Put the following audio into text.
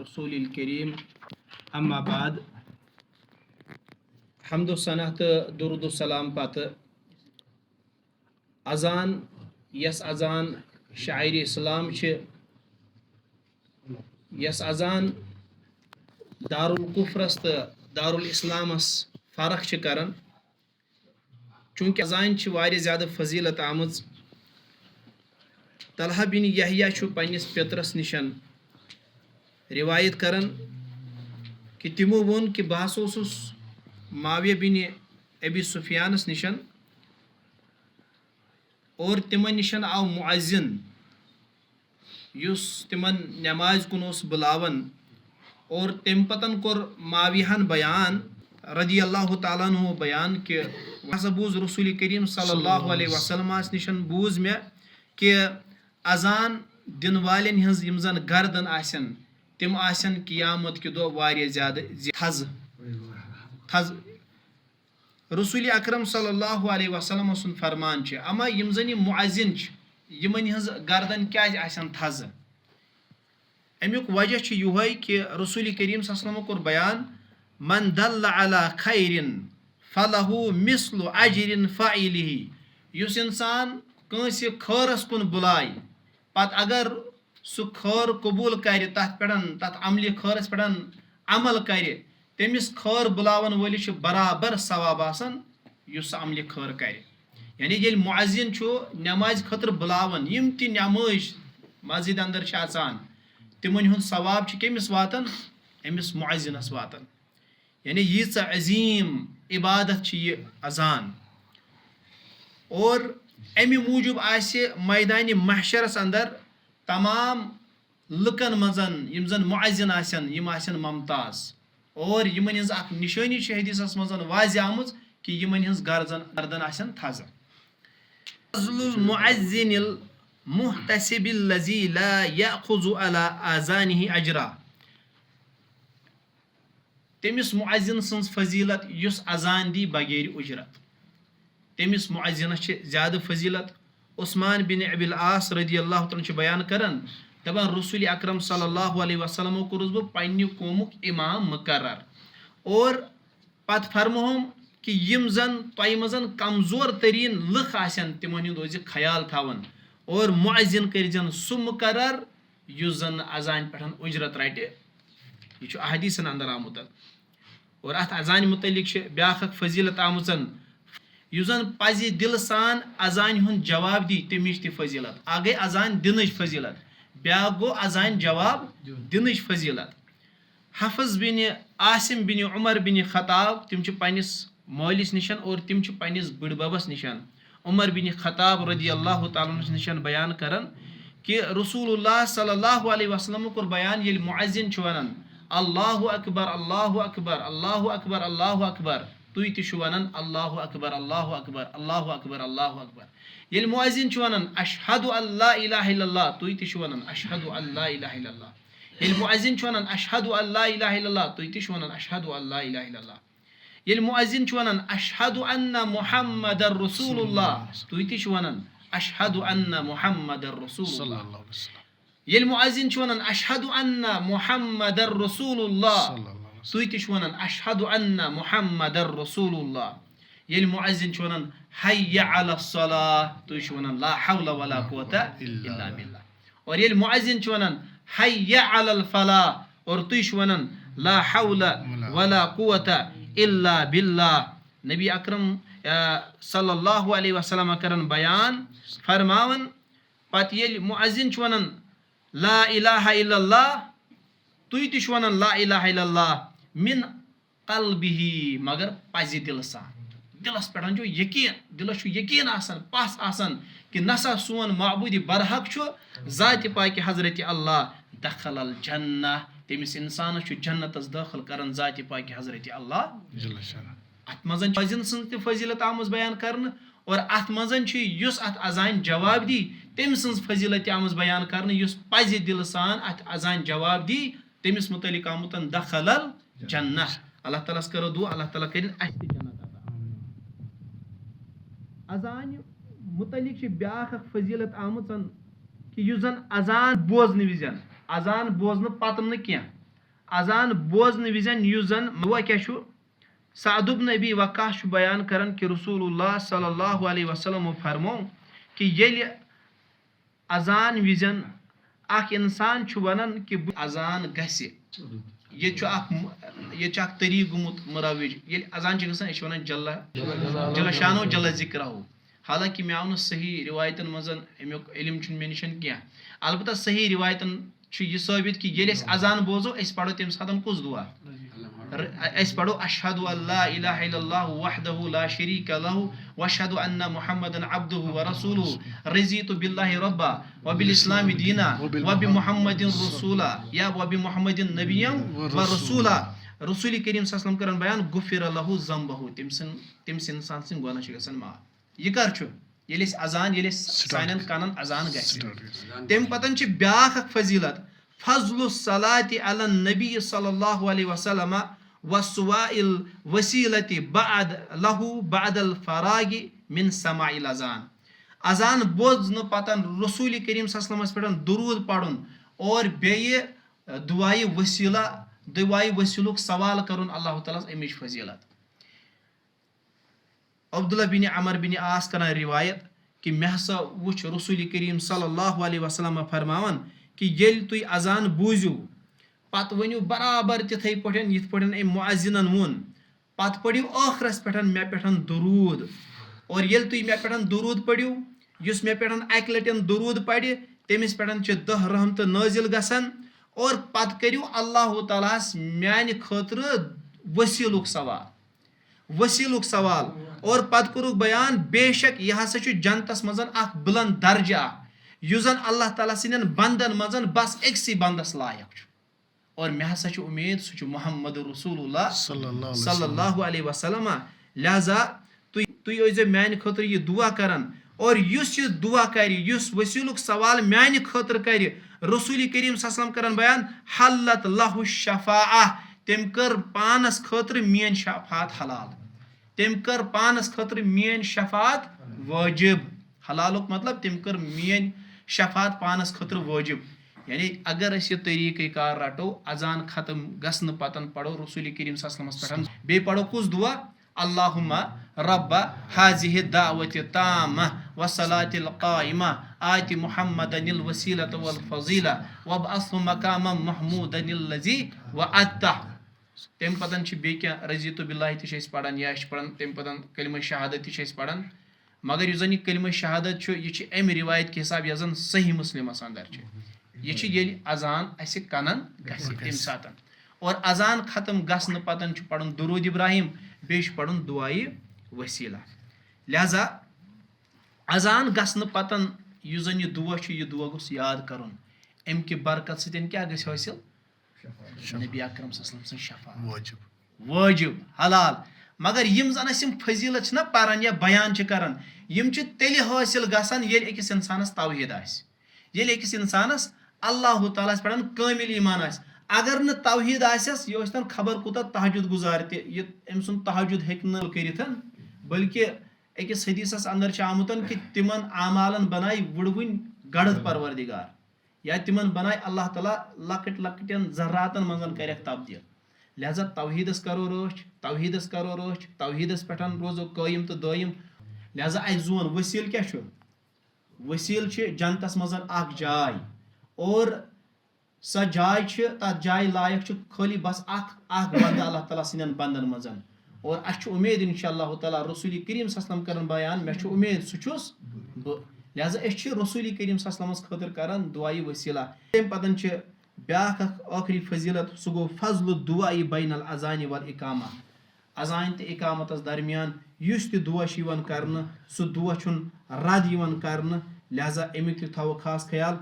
रसूलिल करीम अम्मा बाद हम्दो सना तो दुरूद सलाम पत अजान यस अजान शायर इस्लाम यस अजान दारुल कुफ्रस तो दारुल इस्लामस फर्क करन चूँकि अजान वारिया ज़्यादा फजीलत आमज तलहा बिन यहया पन्निस पितरस निशन रिवायत करन कि तिमो वोन कि बह ओसुस माविया बिन अबी सुफियानस निशन और तिमन निशन आव मुअज्जिन युस तिमन नमाज कुन ओस बुलावन और तम पतन कोर मावियाहन बयान रदी अल्लाह ताला अन्हु बयान कि हसा बूज रसूल करीम सल्लल्लाहु अलैहि वसल्लम निशन बूज मे कि अजान दिन वालें हज यम जन गर्दन आसन तिम आसन कियामत के दो वारिया ज़्यादा थज रसूल अकरम सल्लल्लाहु अलैहि वसल्लम सुन फरमान अमा यम जन मुअज्जिन यमन हज गर्दन क्या आसन थज अमुक वजह युह कि रसूल करीम सल्लल्लाहु अलैहि वसल्लम कोर बयान मन दल्ल अला खैरिन फलहु मिस्लु अजरिन फाइलिही युस इंसान कंस खैरस कुन बुलाय पत अगर सु खैर कबूल कर तथ अमल खैरस पे अमल कर तमिस खैर बुलावन वलिस बराबर सवाब आसन युस अमल खैर कर यानी ये मुअज्जिन नमाज खतर बुलावन यम ति नमाज मस्जिद अंदर आसान तिमन हुंद सवाब कमिस वातन अमिस मुअज्जिनस वातन यानी यीच अजीम इबादत ये अजान और अमि मूजूब आसे मैदान महशरस अंदर तमाम लुकन मजन यम जन मुअज्जिन आसन यम आसन मुमताज और यमन हज अख निशानी हदीसस मजन वाज़ आमुज कि यमन हज गर्दन आसन थज फज़लुल मुअज्जिनिल मुहतसिबिल लज़ी ला याखुज़ु अला आज़ानिही अजरा तमिस मुअज्जिन सन्स फजीलत युस अजान दी बगैर उजरत तमिस मुअज्जिनस ज़्यादा फजीलत उस्मान बिन अबिल आस रदी अल्लाह तआला बयान करन दपान रसूल अकरम सल्लल्लाहु अलैहि वसल्लम कोरुस बह पन्ने कौमुक इमाम मुकर्रर और पत फरमोहम कि यम जन तोय मजन कमजोर तरीन लुख आसन तिमन हुंद रोज ख्याल थावन और मुअज्जिन करजन सु मुकर्रर युस जन अजान पे उजरत रटे यह अहदीसन अंदर आमुत और अत अजान मुतलिक ब्याख फजीलत आमुचन यु जन पज दिल सान अजान हुंद जवाब दी तमिच ति फजीलत आ गई अजान दिन फजीलत ब्या गो अजान जवाब दिन फजीलत हफज बिन आसिम बिन उमर बिन खताब तिम पन्निस मौलिस निशन और तिम पन्निस बड़बबस निशन उमर बिन खताब रदी अल्लाह ताला निशन बयान करन कि रसूलुल्लाह सल्लल्लाहु अलैहि वसल्लम कोर बयान ये मुअज्जिन वनान अल्लाहु अकबर अल्लाहु अकबर अल्लाहु अकबर अल्लाहु अकबर तुई ति वनान अल्लाहु अकबर अल्लाहु अकबर अल्लाहु अकबर अल्लाहु अकबर ये मुअज्जिन वनान अशहदु अल्ला इलाहा इल्लल्लाह तुई ति वनान अशहदु अल्ला इलाहा इल्लल्लाह ये मुअज्जिन वनान अशहदु अल्ला इलाहा इल्लल्लाह तुई ति वनान अशहदु अल्ला इलाहा इल्लल्लाह ये मुअज्जिन वनान अशहदु अन्ना मुहम्मदर रसूलुल्लाह तुई ति वनान अशहदु अन्ना मुहम्मदर रसूलुल्लाह ये मुअज्जिन वनान अशहदु अन्ना मुहम्मदर रसूलुल्लाह तुई ति वनान अशहदु अन्ना मुहम्मदर रसूलुल्लाह ये मुअज्जिन वनान हय्या अलस सलाह तुई वनान ला हौला वला कुव्वता इल्ला बिल्लाह और ये मुअज्जिन वनान हय्या अलल फलाह और तुई वनान ला हौला वला कुव्वता इल्ला बिल्लाह नबी अकरम सल्लल्लाहु अलैहि वसल्लम करन बयान फरमावन पत ये मुअज्जिन वनान ला इलाहा इल्लल्लाह तुई ति वनान ला इलाहा इल्लल्लाह मिन कल्बिही मगर पज दिल सान दिलस पे यकीन दिलस यकीन आसन पस आसन कि नसा सोन माबूद बरहक ज़ात पाक हजरत अल्लाह दखल अल जन्नह तमिस इंसान जन्नतस दाखिल करन ज़ात पाक हजरत अल्लाह अत मजन मुअज्जिन सन्ज फजीलत आमज बयान करन और अत मजन युस अत अजान जवाब दी तम सन्ज फजीलत आमज बयान करन युस पज दिल सान अत अजान जवाब दी तमिस मुतलिक आमुतन दखल अल जन्नह अल्लाह ताला करो दुआ अल्लाह ताला करिन अस जन्नत अता अजान मुतलिक ब्याख फजीलत आमुचन कि युस जन अजान बोजन विजन अजान बोजन पतन क्या अजान बोजन विजन युस जन दुआ क्या छु सअद इब्न अबी वक्कास बयान करन कि रसूलुल्लाह सल्लल्लाहु अलैहि वसल्लम फरमो कि येल अजान विजन अख इंसान छु वनन कि अजान गसे ये तरीक गुमुत मुरविज ये अजान गसान वन जल्ला जल्ला शानो जल्ला जिक्राहो हालांकि मे आव सही रिवायतन मजन अमुक इल्म मे निश क्या अलबत्ता सही रिवायतन यह साबित कि ये अजान बोजो पढ़ो तम सात कुस दुआ पढ़ो अशहदु अल्ला इलाहा इल्लल्लाह वहदहु ला शरीका लहु व अशहदु अन्ना मुहम्मदन अब्दुहु व रसूलुहु रज़ीतु बिल्लाहि रब्बा व बिल इस्लामि दीना व बि मुहम्मदिन रसूला या व बि मुहम्मदिन नबिय्यन व रसूला रसूल करीम सल्लल्लाहु अलैहि वसल्लम करन बयान गुफिर लहु ज़ंबहु तम इंसान सिन गुनाह छ गसन माफ यह कर छु ये अजान ये सान कानन अजान गम पतन ब्याख फजीलत फजलु सलाति अला नबी सल्लल्लाहु अलैहि वसल्लम व सुवाइल वसीलति बाद लहु बादल फरागी मिन समाइल अजान अजान बोजन पतन रसूल करीम सल्लल्लाहु अलैहि वसल्लम पे दुरूद पढ़ुन और बेये दुआई वसीलुक सवाल करुन अल्लाह ताला अमिच फजीलत अब्दुल्ला बिन अमर बिन आस कर रिवायत कि मे हसा वुच रसूल करीम सल्लल्लाहु अलैहि वसल्लम फरमावन कि येल तुई अजान बूजू पत वनु बराबर तिथे पठन यथ पठन ए मुअज्जिनन वोन पत पढ़ियो आखरस पठन मे पठन दुरूद और येल तुई मे पठन दुरूद पढ़ियो युस मे पठन अक लटन दुरूद पढ़ि तमिस पठन छ 10 रहमत नाजिल गसन और पत करियो अल्लाह ताला म्यान खतर वसीलुक सवाल और पत करुक बयान बेशक यह हसा जनतस मजन अख बुलंद दर्जा युजन अल्लाह ताला सिंदन बंदन मजन बस एकसी बंदस लायक और मे हसा उम्मीद सह मोहम्मद रसूलुल्लाह सल्लल्लाहु अलैहि वसल्लम लिहाजा तुई ओइजे म्यान खतर यह दुआ करन और युस यह दुआ कर युस वसीलुक सवाल म्यान खतर कर रसूल करीम सल्लल्लाहु अलैहि वसल्लम करन बयान हल्लत लहु शफाअह तम कर पानस खतर मेन शफात हलाल तम कर पानस खतर मेन शफात वाजिब हलालुक मतलब तम कर मेन शफात पानस खतर वाजिब यानी अगर अस तरीक़ कार रटो अजान खत्म गसन पतन पढ़ो रसूल करीम सल्लल्लाहु अलैहि वसल्लम पे बे पढ़ो कुछ दुआ अल्लाहुम्मा रब्बा हाज़िहि दावति ताम्मा व सलातिल क़ाइमा आति मुहम्मदनिल वसीलत वल फज़ीला वबअसहु मकामम महमूदनिल लज़ी वअत्ता तम पतन बे क्या रज़ीतु बिल्लाहि ति पढ़ान या पढ़ान तम पतन कलिमा शहादत ति पढ़ान मगर यह जन कलिमा शहादत यह अम रिवायत के हिसाब यह जन सही मुस्लिमस अंदर यह अजान अस कनन तम सात और अजान खत्म गसन पतन पढ़न दुरूद इब्राहिम बे पढ़न दुआई वसीला लिहाजा अजान गसन पतन यह जन यह दुआ गोस याद करुन अम कि बरकत सतन क्या गस हासिल नबी अकरम सल्लल्लाहु अलैहि वसल्लम शफा वाजिब हलाल मगर यम जन अस फजीलत ना पारान या बयान करन यम तेल हासिल गसान ये अकिस इंसानस तौहीद आस ये अकिस इंसानस अल्लाह ताला पे कामिल ईमान आस अगर न तौहीद आसस यह खबर कूता तहजुद गुजार अम सुन तहजुद हेक बल्कि अकिस हदीसस अंदर आमुत कि तिमन आमालन बनाई वुड़वन गढ़ परवरदिगार या तिमन बनाई अल्लाह ताला लकट लकटन जर्रातन मजन कर तब्दील लिहाजा तौहीदस करो रोच तौहीदस पे रोजो कायम तो दायम लिहाजा अस जोन वसील क्या वसील जनतस मजन अख जाय और स जाय तथ जाय लायक खाली बस अख बंद अल्लाह ताला सिंदन बंदन मजन और अस उम्मीद इंशाअल्लाह ताला रसूल करीम सल्लल्लाहु अलैहि वसल्लम करन बयान मे उम्मीद सुचुस लिहाजा अस रसूल करीम सल्लल्लाहु अलैहि वसल्लम खतर करन दुआई वसीला तम पतन ब्याख आखरी फजीलत सह गो फजल दुआई बैन अल अजान वल इकामा अजान तो इकामतस दरमियान युस दुआ कर सह दुआ रद कर लिहाजा अमिक थो खास ख्याल।